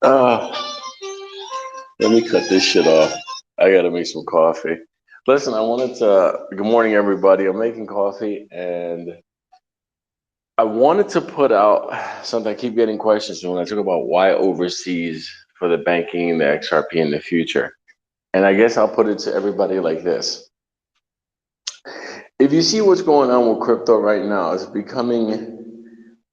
uh, Let me cut this shit off. I gotta make some coffee. Listen, I wanted to. Good morning, everybody. I'm making coffee, and I wanted to put out something. I keep getting questions when I talk about why overseas for the banking, the XRP in the future. And I guess I'll put it to everybody like this. If you see what's going on with crypto right now, it's becoming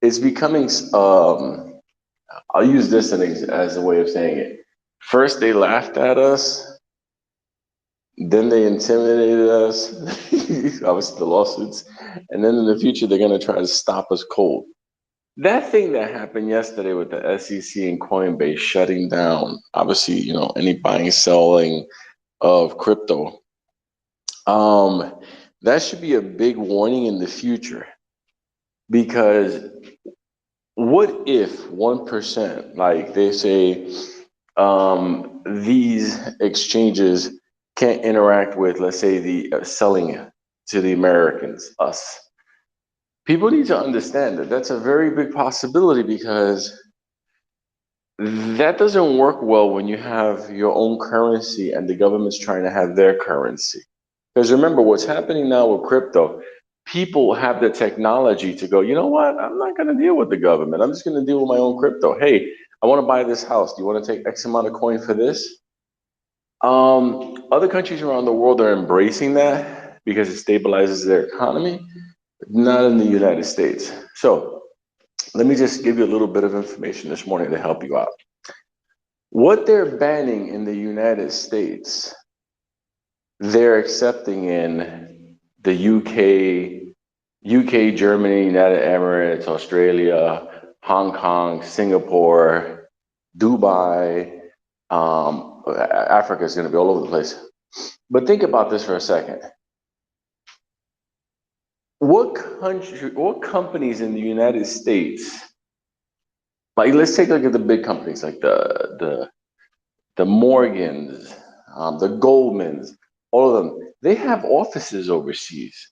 I'll use this as a way of saying it. First, they laughed at us, then they intimidated us, obviously the lawsuits, and then in the future, they're going to try to stop us cold. That thing that happened yesterday with the SEC and Coinbase shutting down, obviously, any buying, selling of crypto, um, that should be a big warning in the future because what if 1%, like they say, these exchanges can't interact with, let's say, the selling to the Americans, us? People need to understand that that's a very big possibility because that doesn't work well when you have your own currency and the government's trying to have their currency. Because remember, what's happening now with crypto, people have the technology to go, you know what? I'm not going to deal with the government. I'm just going to deal with my own crypto. Hey, I want to buy this house. Do you want to take X amount of coin for this? Other countries around the world are embracing that because it stabilizes their economy, but not in the United States. So let me just give you a little bit of information this morning to help you out. What they're banning in the United States, they're accepting in the UK, Germany, United Emirates, Australia, Hong Kong, Singapore, Dubai. Africa is going to be all over the place. But think about this for a second. What companies in the United States, like let's take a look at the big companies like the Morgans, the Goldmans, all of them, they have offices overseas.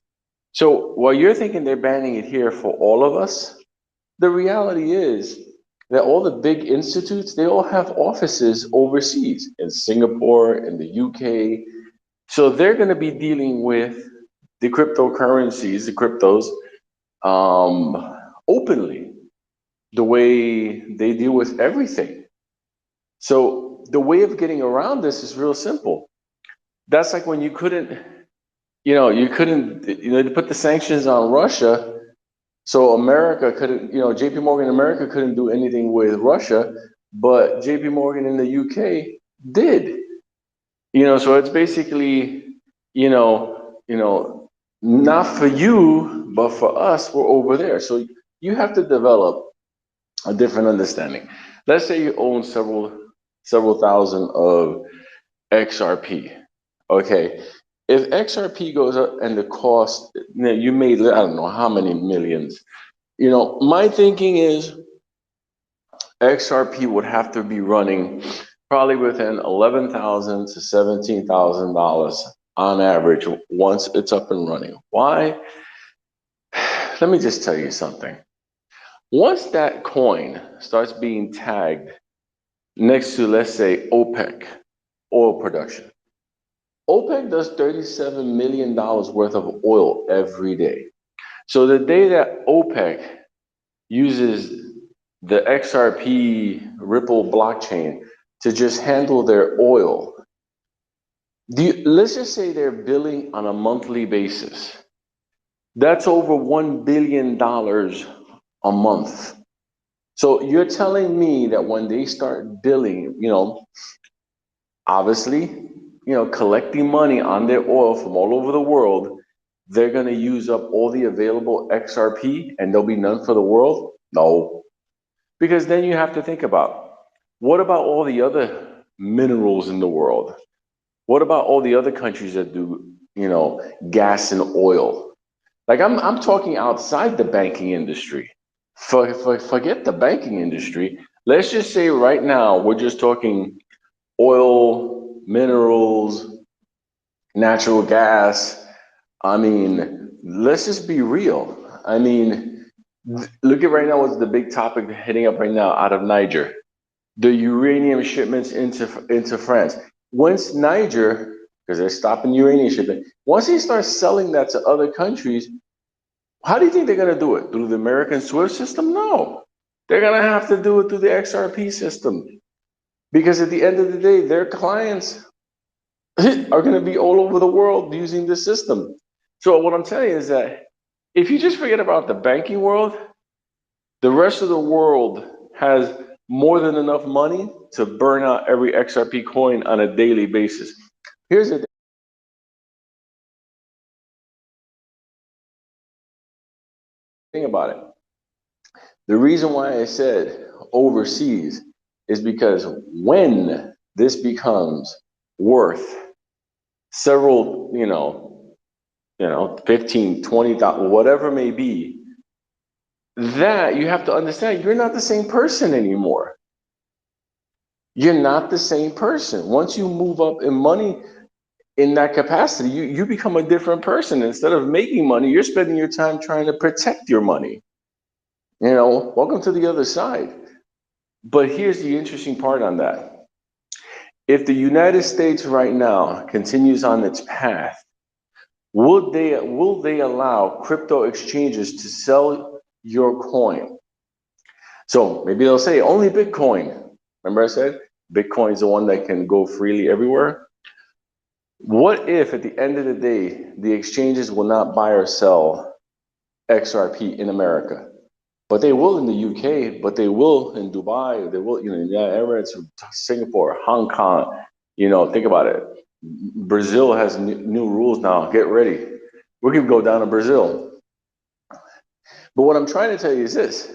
So while you're thinking they're banning it here for all of us, the reality is that all the big institutes, they all have offices overseas in Singapore, in the UK. So they're going to be dealing with the cryptocurrencies, the cryptos, openly, the way they deal with everything. So the way of getting around this is real simple. That's like when you couldn't, to put the sanctions on Russia. So America couldn't, JP Morgan in America couldn't do anything with Russia, but JP Morgan in the UK did. So it's basically, not for you, but for us, we're over there. So you have to develop a different understanding. Let's say you own several thousand of XRP. Okay. If XRP goes up and the cost, you made, I don't know how many millions. My thinking is XRP would have to be running probably within $11,000 to $17,000 on average once it's up and running. Why? Let me just tell you something. Once that coin starts being tagged next to, let's say, OPEC, oil production, OPEC does $37 million worth of oil every day. So the day that OPEC uses the XRP Ripple blockchain to just handle their oil, let's just say they're billing on a monthly basis. That's over $1 billion a month. So you're telling me that when they start billing, obviously, collecting money on their oil from all over the world, they're going to use up all the available XRP and there'll be none for the world? No. Because then you have to think about, what about all the other minerals in the world? What about all the other countries that do, gas and oil? Like I'm talking outside the banking industry. Forget the banking industry. Let's just say right now we're just talking oil, minerals, natural gas. I mean, let's just be real. I mean, Look at right now what's the big topic hitting up right now out of Niger. The uranium shipments into France. Once Niger, because they're stopping uranium shipment, once they start selling that to other countries, how do you think they're going to do it? Through the American SWIFT system? No. They're going to have to do it through the XRP system. Because at the end of the day, their clients are going to be all over the world using this system. So what I'm telling you is that if you just forget about the banking world, the rest of the world has more than enough money to burn out every XRP coin on a daily basis. Here's the thing about it. The reason why I said overseas is because when this becomes worth several, 15, 20,000, whatever it may be, that you have to understand you're not the same person anymore. You're not the same person. Once you move up in money in that capacity, you become a different person. Instead of making money, you're spending your time trying to protect your money. Welcome to the other side. But here's the interesting part on that. If the United States right now continues on its path, will they allow crypto exchanges to sell your coin? So maybe they'll say only Bitcoin. Remember I said Bitcoin is the one that can go freely everywhere? What if at the end of the day, the exchanges will not buy or sell XRP in America? But they will in the UK, but they will in Dubai, they will, in the Emirates, Singapore, Hong Kong. Think about it. Brazil has new rules now. Get ready. We're going to go down to Brazil. But what I'm trying to tell you is this.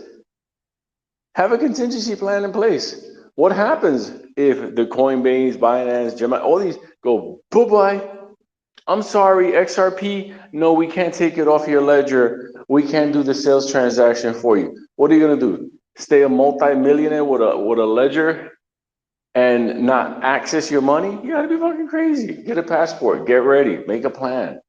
Have a contingency plan in place. What happens if the Coinbase, Binance, Gemini, all these go bye-bye? I'm sorry, XRP, no, we can't take it off your ledger. We can't do the sales transaction for you. What are you gonna do? Stay a multi-millionaire with a ledger and not access your money? You gotta be fucking crazy. Get a passport, get ready, make a plan.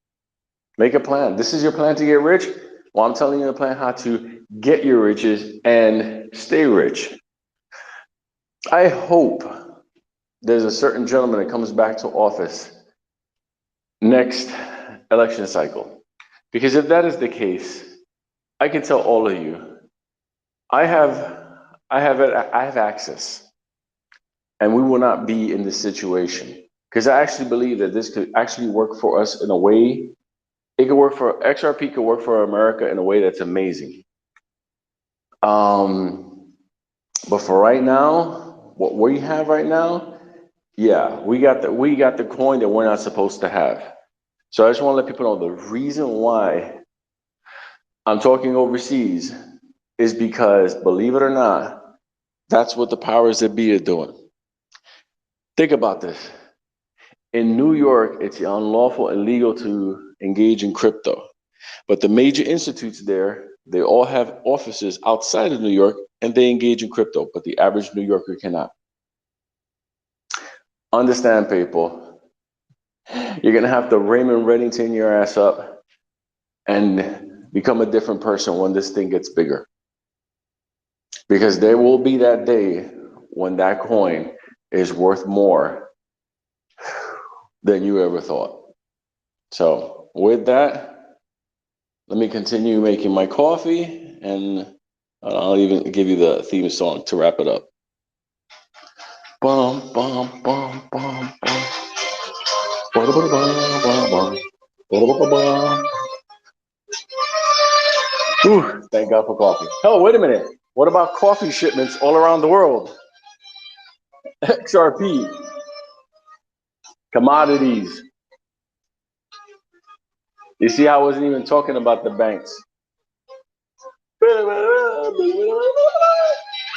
Make a plan. This is your plan to get rich? Well, I'm telling you the plan how to get your riches and stay rich. I hope there's a certain gentleman that comes back to office next election cycle. Because if that is the case, I can tell all of you, I have access, and we will not be in this situation. Because I actually believe that this could actually work for us in a way. It could work for XRP, could work for America in a way that's amazing. But for right now, what we have right now, yeah, we got the coin that we're not supposed to have. So I just want to let people know the reason why I'm talking overseas is because, believe it or not, that's what the powers that be are doing. Think about this. In New York, it's unlawful and illegal to engage in crypto. But the major institutes there, they all have offices outside of New York and they engage in crypto, but the average New Yorker cannot. Understand, people. You're going to have to Raymond Reddington your ass up and become a different person when this thing gets bigger. Because there will be that day when that coin is worth more than you ever thought. So with that, let me continue making my coffee and I'll even give you the theme song to wrap it up. Bum, bum, bum, bum, bum. Whew, thank God for coffee. Oh, wait a minute. What about coffee shipments all around the world? XRP, commodities. You see, I wasn't even talking about the banks.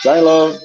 Shine love.